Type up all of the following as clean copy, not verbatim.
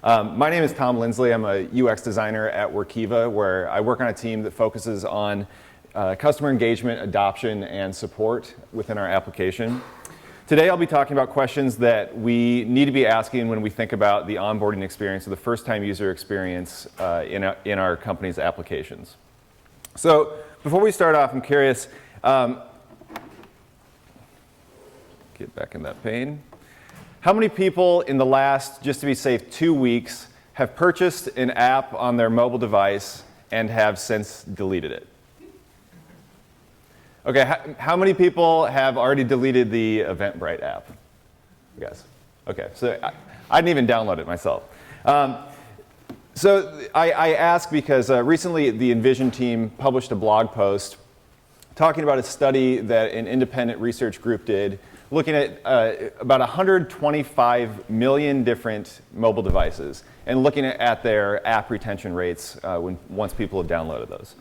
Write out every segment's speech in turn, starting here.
My name is Tom Lindsley. I'm a UX designer at Workiva, where I work on a team that focuses on customer engagement, adoption, and support within our application. Today I'll be talking about questions that we need to be asking when we think about the onboarding experience or the first-time user experience in our company's applications. So before we start off, I'm curious, get back in that pane. How many people in the last, just to be safe, 2 weeks have purchased an app on their mobile device and have since deleted it? Okay, how many people have already deleted the Eventbrite app? You guys? Okay, so I didn't even download it myself. So I ask because recently the Envision team published a blog post talking about a study that an independent research group did looking at about 125 million different mobile devices and looking at their app retention rates once people have downloaded those.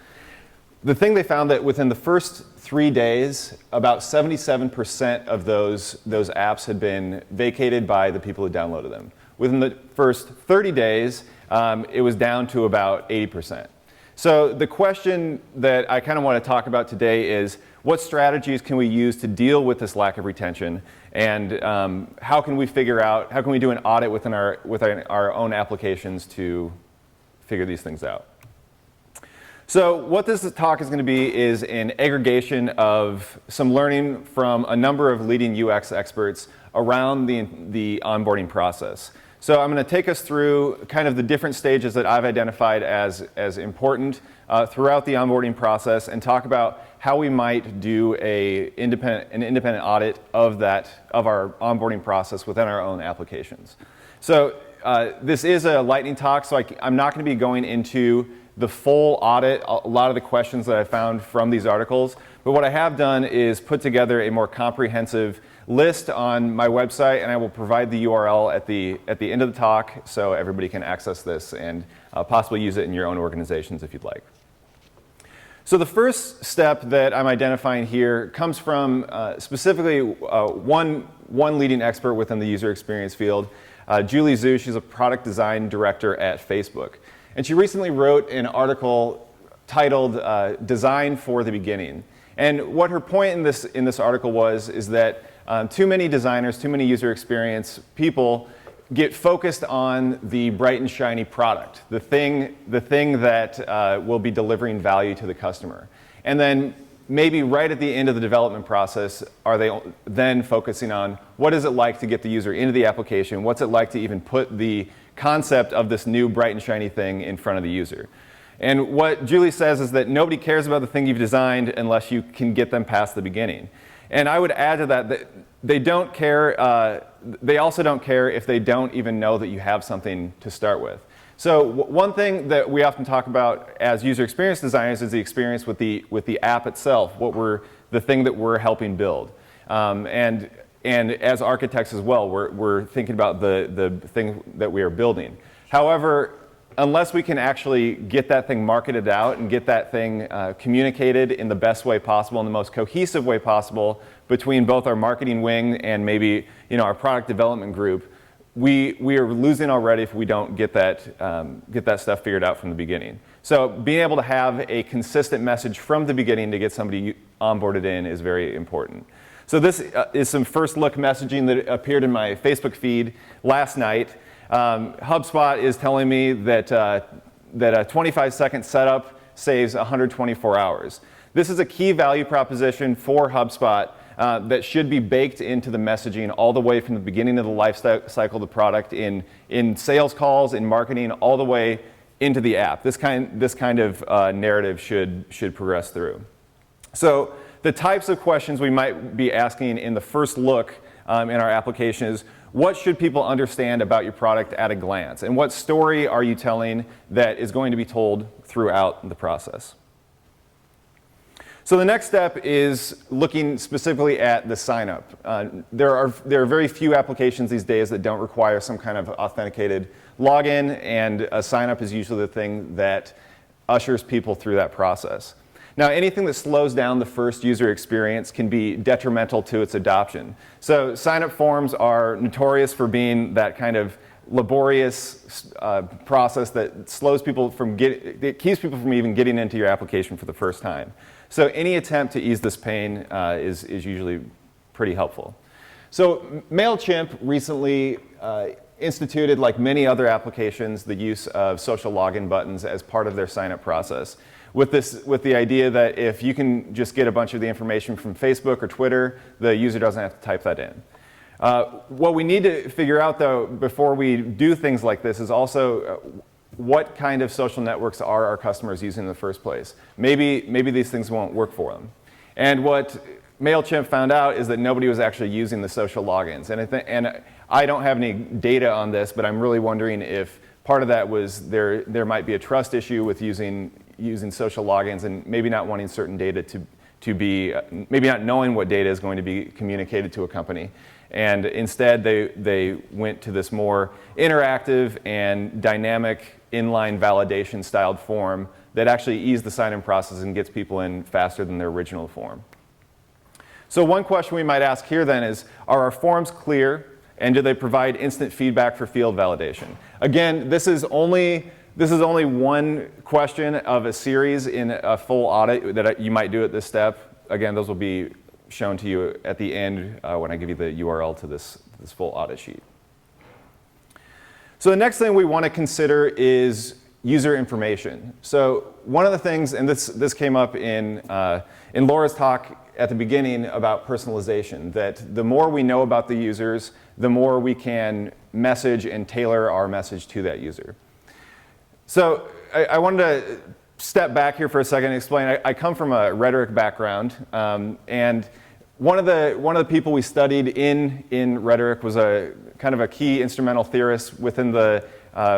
The thing they found that within the first 3 days, about 77% of those apps had been vacated by the people who downloaded them. Within the first 30 days, it was down to about 80%. So the question that I kind of want to talk about today is, what strategies can we use to deal with this lack of retention, and how can we do an audit within our own applications to figure these things out? So what this talk is going to be is an aggregation of some learning from a number of leading UX experts around the onboarding process. So I'm going to take us through kind of the different stages that I've identified as important throughout the onboarding process and talk about how we might do an independent audit of our onboarding process within our own applications. So this is a lightning talk, so I'm not going to be going into the full audit, a lot of the questions that I found from these articles, but what I have done is put together a more comprehensive list on my website, and I will provide the URL at the end of the talk so everybody can access this and possibly use it in your own organizations if you'd like. So the first step that I'm identifying here comes from specifically one leading expert within the user experience field, Julie Zhu. She's a product design director at Facebook. And she recently wrote an article titled Design for the Beginning. And what her point in this article is that too many designers, too many user experience people get focused on the bright and shiny product, the thing that will be delivering value to the customer. And then maybe right at the end of the development process, are they then focusing on what is it like to get the user into the application? What's it like to even put the concept of this new bright and shiny thing in front of the user? And what Julie says is that nobody cares about the thing you've designed unless you can get them past the beginning. And I would add to that they don't care, they also don't care if they don't even know that you have something to start with. So one thing that we often talk about as user experience designers is the experience with the app itself, the thing that we're helping build. And as architects as well, we're thinking about the thing that we are building. However, unless we can actually get that thing marketed out and get that thing communicated in the best way possible, in the most cohesive way possible between both our marketing wing and maybe our product development group, we are losing already if we don't get that stuff figured out from the beginning. So being able to have a consistent message from the beginning to get somebody onboarded in is very important. So this is some first look messaging that appeared in my Facebook feed last night. HubSpot is telling me that a 25-second setup saves 124 hours. This is a key value proposition for HubSpot that should be baked into the messaging all the way from the beginning of the life cycle of the product in sales calls, in marketing, all the way into the app. This kind of narrative should progress through. So the types of questions we might be asking in the first look in our application is, what should people understand about your product at a glance? And what story are you telling that is going to be told throughout the process? So the next step is looking specifically at the sign-up. There are very few applications these days that don't require some kind of authenticated login, and a sign-up is usually the thing that ushers people through that process. Now, anything that slows down the first user experience can be detrimental to its adoption. So sign-up forms are notorious for being that kind of laborious process that slows people from it keeps people from even getting into your application for the first time. So any attempt to ease this pain is usually pretty helpful. So MailChimp recently instituted, like many other applications, the use of social login buttons as part of their sign-up process. With the idea that if you can just get a bunch of the information from Facebook or Twitter, the user doesn't have to type that in. What we need to figure out, though, before we do things like this is also what kind of social networks are our customers using in the first place. Maybe these things won't work for them. And what MailChimp found out is that nobody was actually using the social logins. And I don't have any data on this, but I'm really wondering if part of that was there might be a trust issue with using social logins and maybe not wanting certain data to be, maybe not knowing what data is going to be communicated to a company. And instead, they went to this more interactive and dynamic inline validation styled form that actually eased the sign-in process and gets people in faster than their original form. So one question we might ask here then is, are our forms clear and do they provide instant feedback for field validation? Again, this is only one question of a series in a full audit that you might do at this step. Again, those will be shown to you at the end when I give you the URL to this full audit sheet. So the next thing we want to consider is user information. So one of the things, and this came up in Laura's talk at the beginning about personalization, that the more we know about the users, the more we can message and tailor our message to that user. So I wanted to step back here for a second and explain. I come from a rhetoric background, and one of the people we studied in rhetoric was a kind of a key instrumental theorist within the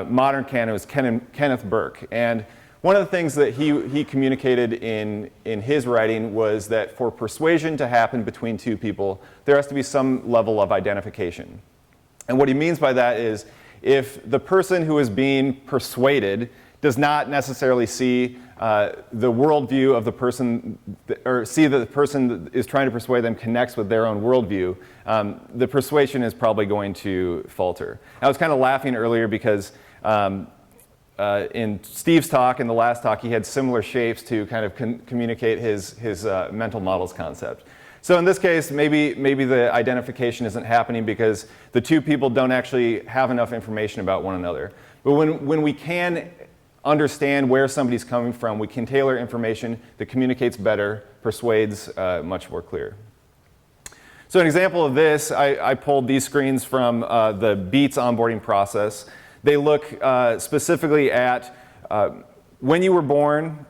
modern canon was Kenneth Burke. And one of the things that he communicated in his writing was that for persuasion to happen between two people, there has to be some level of identification. And what he means by that is if the person who is being persuaded does not necessarily see the worldview of the person, or see that the person that is trying to persuade them connects with their own worldview, the persuasion is probably going to falter. I was kind of laughing earlier because in Steve's talk, in the last talk, he had similar shapes to kind of communicate his mental models concept. So in this case, maybe the identification isn't happening because the two people don't actually have enough information about one another. But when we can understand where somebody's coming from, we can tailor information that communicates better, persuades much more clear. So an example of this, I pulled these screens from the Beats onboarding process. They look specifically at when you were born,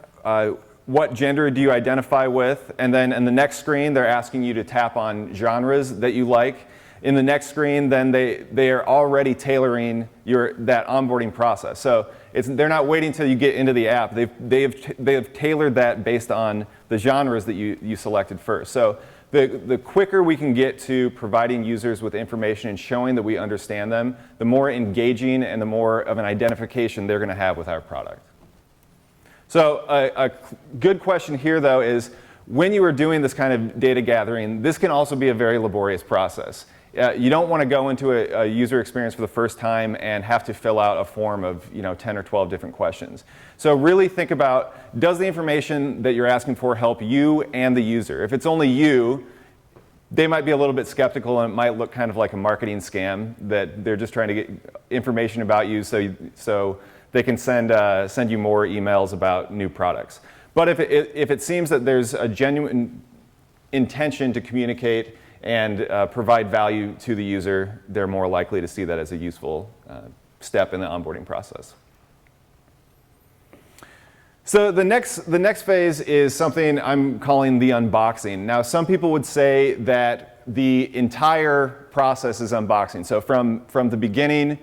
what gender do you identify with, and then in the next screen they're asking you to tap on genres that you like. In the next screen, then they are already tailoring that onboarding process. So they're not waiting until you get into the app. They have tailored that based on the genres that you selected first. So the quicker we can get to providing users with information and showing that we understand them, the more engaging and the more of an identification they're going to have with our product. So a good question here, though, is when you are doing this kind of data gathering, this can also be a very laborious process. You don't want to go into a user experience for the first time and have to fill out a form of 10 or 12 different questions. So really think about, does the information that you're asking for help you and the user? If it's only you, they might be a little bit skeptical and it might look kind of like a marketing scam that they're just trying to get information about you so they can send you more emails about new products. But if it seems that there's a genuine intention to communicate and provide value to the user, they're more likely to see that as a useful step in the onboarding process. So the next phase is something I'm calling the unboxing. Now, some people would say that the entire process is unboxing. So from the beginning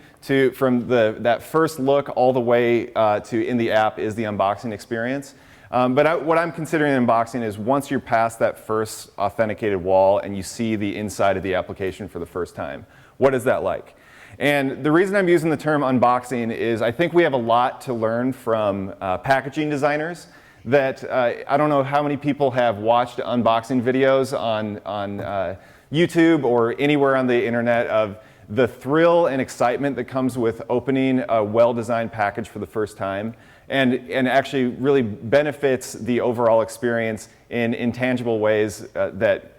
from that first look all the way to in the app is the unboxing experience. But what I'm considering unboxing is once you're past that first authenticated wall and you see the inside of the application for the first time. What is that like? And the reason I'm using the term unboxing is I think we have a lot to learn from packaging designers. That I don't know how many people have watched unboxing videos on YouTube or anywhere on the internet of the thrill and excitement that comes with opening a well-designed package for the first time, and actually really benefits the overall experience in intangible ways that,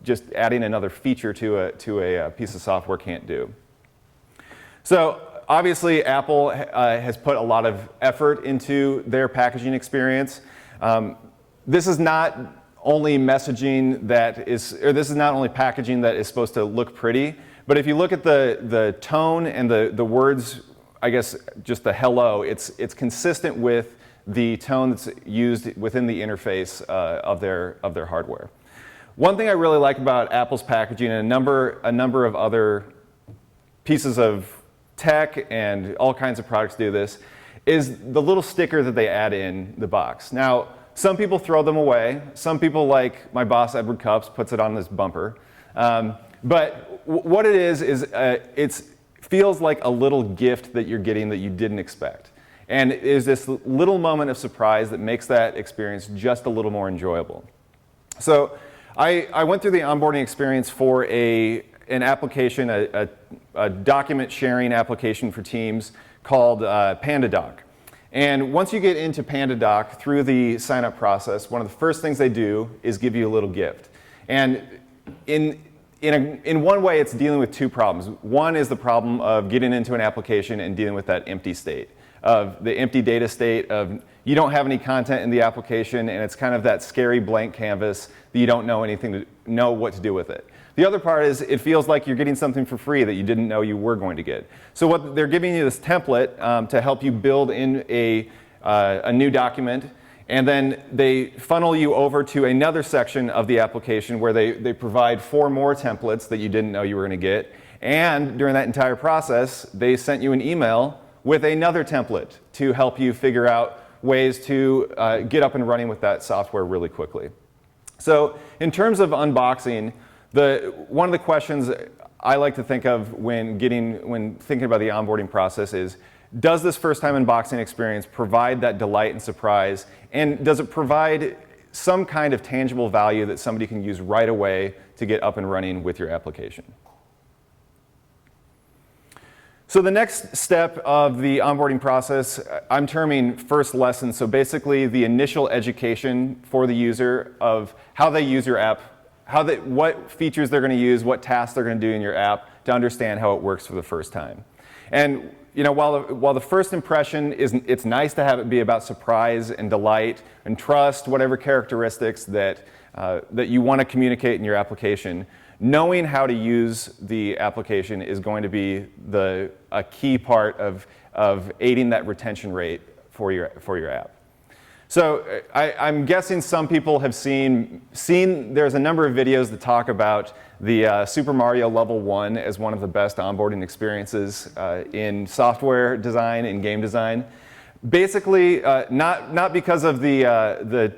just adding another feature to a piece of software can't do. So obviously Apple has put a lot of effort into their packaging experience. This is not only messaging that is, or this is not only packaging that is supposed to look pretty, but if you look at the tone and the words, I guess just the hello, it's consistent with the tone that's used within the interface of their hardware. One thing I really like about Apple's packaging, and a number of other pieces of tech and all kinds of products do this, is the little sticker that they add in the box. Now, some people throw them away. Some people, like my boss, Edward Cups, puts it on this bumper. But what it is it feels like a little gift that you're getting that you didn't expect. And it is this little moment of surprise that makes that experience just a little more enjoyable. So I went through the onboarding experience for an application, a document sharing application for Teams called PandaDoc. And once you get into PandaDoc through the sign-up process, one of the first things they do is give you a little gift. And in one way, it's dealing with two problems. One is the problem of getting into an application and dealing with that empty state, of the empty data state of you don't have any content in the application, and it's kind of that scary blank canvas that you don't know what to do with it. The other part is it feels like you're getting something for free that you didn't know you were going to get. So what they're giving you this template to help you build in a new document, and then they funnel you over to another section of the application where they provide 4 more templates that you didn't know you were going to get. And during that entire process, they sent you an email with another template to help you figure out ways to get up and running with that software really quickly. So in terms of unboxing, one of the questions I like to think of when thinking about the onboarding process is, does this first-time unboxing experience provide that delight and surprise? And does it provide some kind of tangible value that somebody can use right away to get up and running with your application? So the next step of the onboarding process, I'm terming first lesson. So basically the initial education for the user of how they use your app, what features they're going to use, what tasks they're going to do in your app to understand how it works for the first time. And while the first impression it's nice to have it be about surprise and delight and trust, whatever characteristics that you want to communicate in your application, knowing how to use the application is going to be a key part of aiding that retention rate for your app. So I'm guessing some people have seen there's a number of videos that talk about the Super Mario Level 1 as one of the best onboarding experiences in software design and game design. Basically, not because of the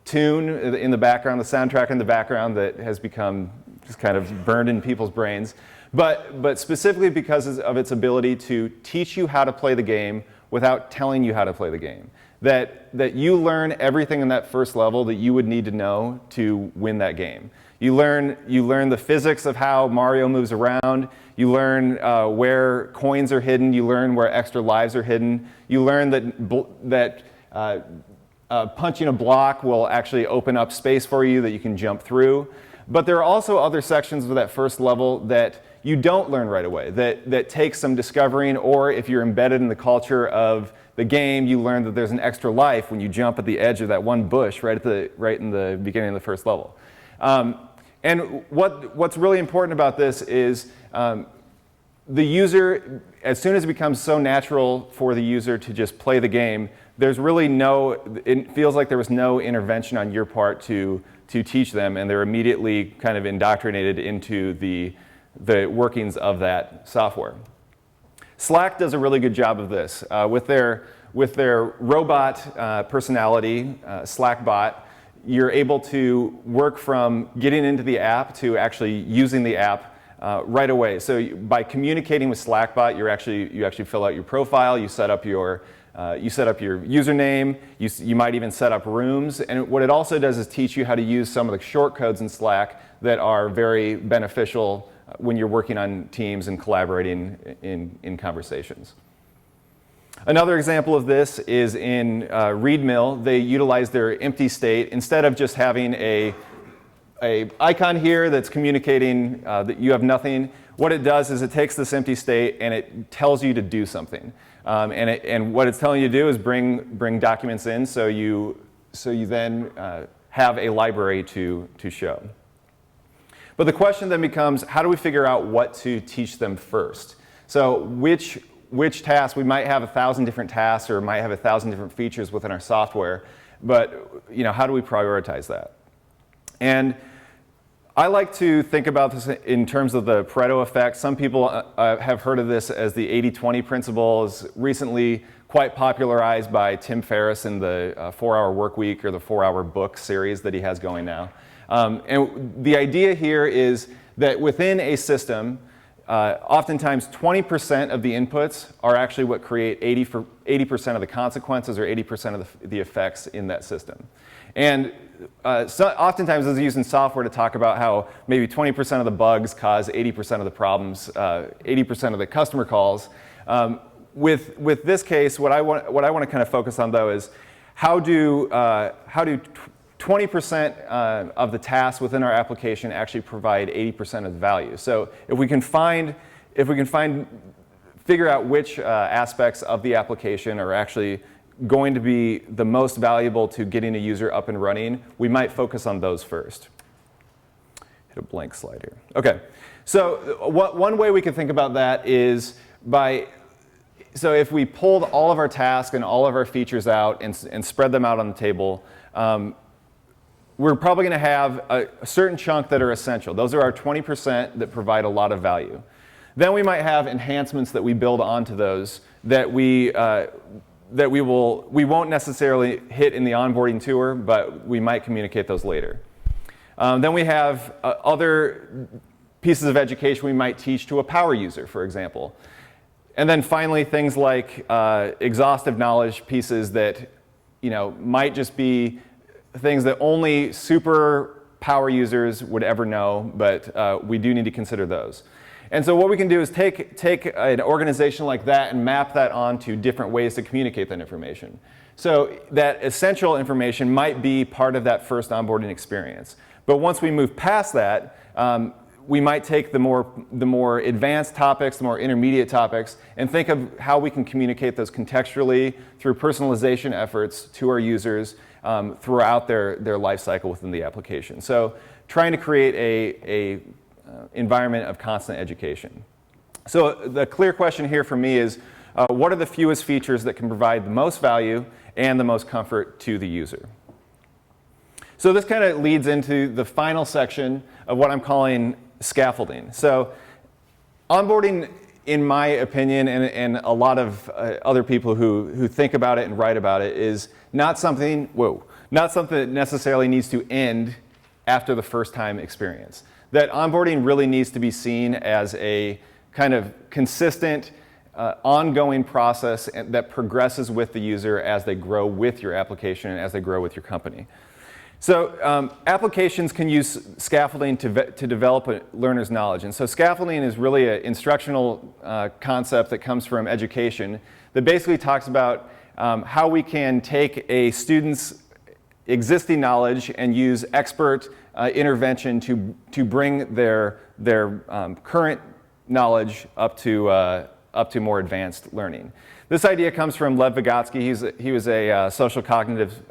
tune in the background, the soundtrack in the background that has become just kind of burned in people's brains, but specifically because of its ability to teach you how to play the game without telling you how to play the game. That you learn everything in that first level that you would need to know to win that game. You learn the physics of how Mario moves around. You learn where coins are hidden. You learn where extra lives are hidden. You learn that punching a block will actually open up space for you that you can jump through. But there are also other sections of that first level that you don't learn right away, that take some discovering, or if you're embedded in the culture of the game, you learn that there's an extra life when you jump at the edge of that one bush right in the beginning of the first level. And what's really important about this is the user, as soon as it becomes so natural for the user to just play the game, there's really it feels like there was no intervention on your part to teach them, and they're immediately kind of indoctrinated into the workings of that software. Slack does a really good job of this. With their robot personality, Slackbot, you're able to work from getting into the app to actually using the app right away. So by communicating with Slackbot, you actually fill out your profile, you set up your username, you might even set up rooms, and what it also does is teach you how to use some of the shortcodes in Slack that are very beneficial when you're working on teams and collaborating in conversations. Another example of this is in ReadMill. They utilize their empty state. Instead of just having a icon here that's communicating that you have nothing, what it does is it takes this empty state and it tells you to do something. And what it's telling you to do is bring documents in, so you then have a library to show. But the question then becomes, how do we figure out what to teach them first? So which tasks, we might have 1,000 different tasks or might have 1,000 different features within our software, but how do we prioritize that? And I like to think about this in terms of the Pareto effect. Some people have heard of this as the 80-20 principle. It's recently quite popularized by Tim Ferriss in the 4-Hour Workweek or the 4-Hour Book series that he has going now. And the idea here is that within a system, oftentimes 20% of the inputs are actually what create 80% of the consequences or 80% of the effects in that system. And oftentimes this is used in software to talk about how maybe 20% of the bugs cause 80% of the problems, 80% of the customer calls. With this case, what I want to kind of focus on though is how do 20% of the tasks within our application actually provide 80% of the value. So if we can figure out which aspects of the application are actually going to be the most valuable to getting a user up and running, we might focus on those first. Hit a blank slide here. Okay, so one way we can think about that is so if we pulled all of our tasks and all of our features out and spread them out on the table, we're probably going to have a certain chunk that are essential. Those are our 20% that provide a lot of value. Then we might have enhancements that we build onto those that we won't necessarily hit in the onboarding tour, but we might communicate those later. Then we have other pieces of education we might teach to a power user, for example. And then finally, things like exhaustive knowledge pieces that might just be things that only super power users would ever know, but we do need to consider those. And so what we can do is take an organization like that and map that onto different ways to communicate that information. So that essential information might be part of that first onboarding experience. But once we move past that, we might take the more advanced topics, the more intermediate topics, and think of how we can communicate those contextually through personalization efforts to our users throughout their life cycle within the application. So trying to create a environment of constant education. So the clear question here for me is, what are the fewest features that can provide the most value and the most comfort to the user? So this kind of leads into the final section of what I'm calling scaffolding. So onboarding, in my opinion, and a lot of other people who think about it and write about it, is not something that necessarily needs to end after the first time experience. That onboarding really needs to be seen as a kind of consistent, ongoing process that progresses with the user as they grow with your application and as they grow with your company. So applications can use scaffolding to develop a learner's knowledge. And so scaffolding is really an instructional concept that comes from education that basically talks about how we can take a student's existing knowledge and use expert intervention to bring their current knowledge up to more advanced learning. This idea comes from Lev Vygotsky. He was a social cognitive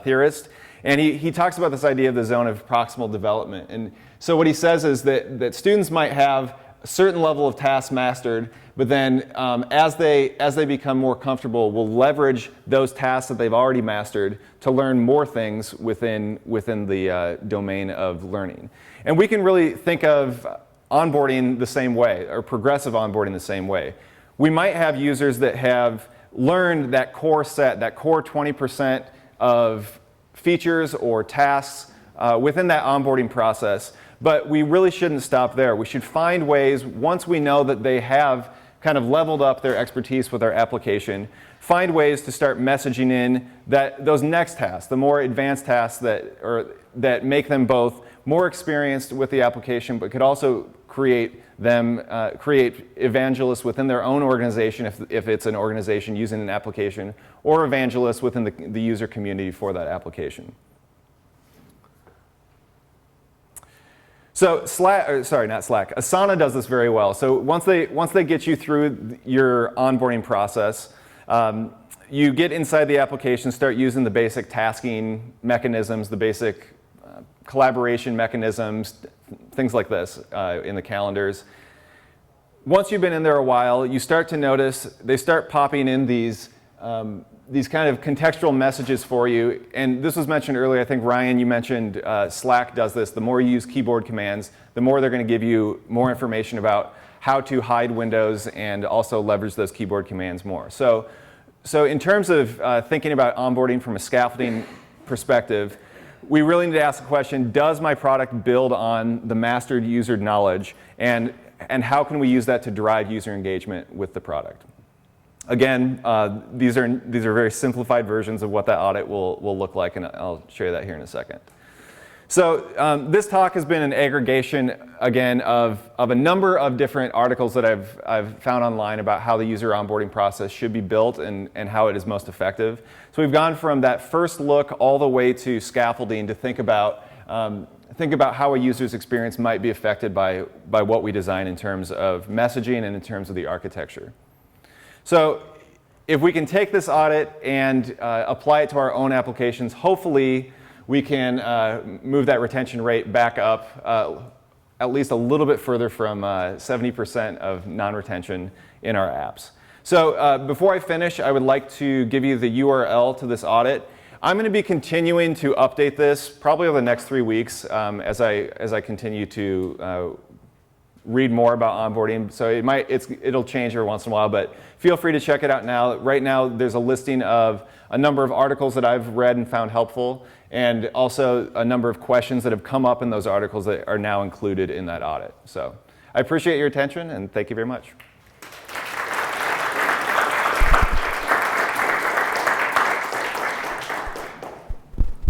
theorist, and he talks about this idea of the zone of proximal development. And so what he says is that students might have a certain level of tasks mastered, but then as they become more comfortable, will leverage those tasks that they've already mastered to learn more things within the domain of learning. And we can really think of onboarding the same way, or progressive onboarding the same way. We might have users that have learned that core set, that core 20% of features or tasks within that onboarding process, but we really shouldn't stop there. We should find ways, once we know that they have kind of leveled up their expertise with our application, find ways to start messaging in those next tasks, the more advanced tasks that make them both more experienced with the application, but could also create evangelists within their own organization if it's an organization using an application, or evangelists within the user community for that application. So Asana does this very well. So once they get you through your onboarding process, you get inside the application, start using the basic tasking mechanisms, the basic collaboration mechanisms, things like this in the calendars. Once you've been in there a while, you start to notice they start popping in these kind of contextual messages for you. And this was mentioned earlier. I think, Ryan, you mentioned Slack does this. The more you use keyboard commands, the more they're going to give you more information about how to hide windows and also leverage those keyboard commands more. So in terms of thinking about onboarding from a scaffolding perspective, we really need to ask the question, does my product build on the mastered user knowledge? And how can we use that to drive user engagement with the product? Again, these are very simplified versions of what that audit will look like, and I'll show you that here in a second. So this talk has been an aggregation, again, of a number of different articles that I've found online about how the user onboarding process should be built and how it is most effective. So we've gone from that first look all the way to scaffolding to think about how a user's experience might be affected by what we design in terms of messaging and in terms of the architecture. So if we can take this audit and apply it to our own applications, hopefully we can move that retention rate back up at least a little bit further from 70% of non-retention in our apps. So before I finish, I would like to give you the URL to this audit. I'm going to be continuing to update this probably over the next 3 weeks as I continue to read more about onboarding. So it'll change every once in a while, but feel free to check it out now. Right now, there's a listing of a number of articles that I've read and found helpful, and also a number of questions that have come up in those articles that are now included in that audit. So I appreciate your attention, and thank you very much.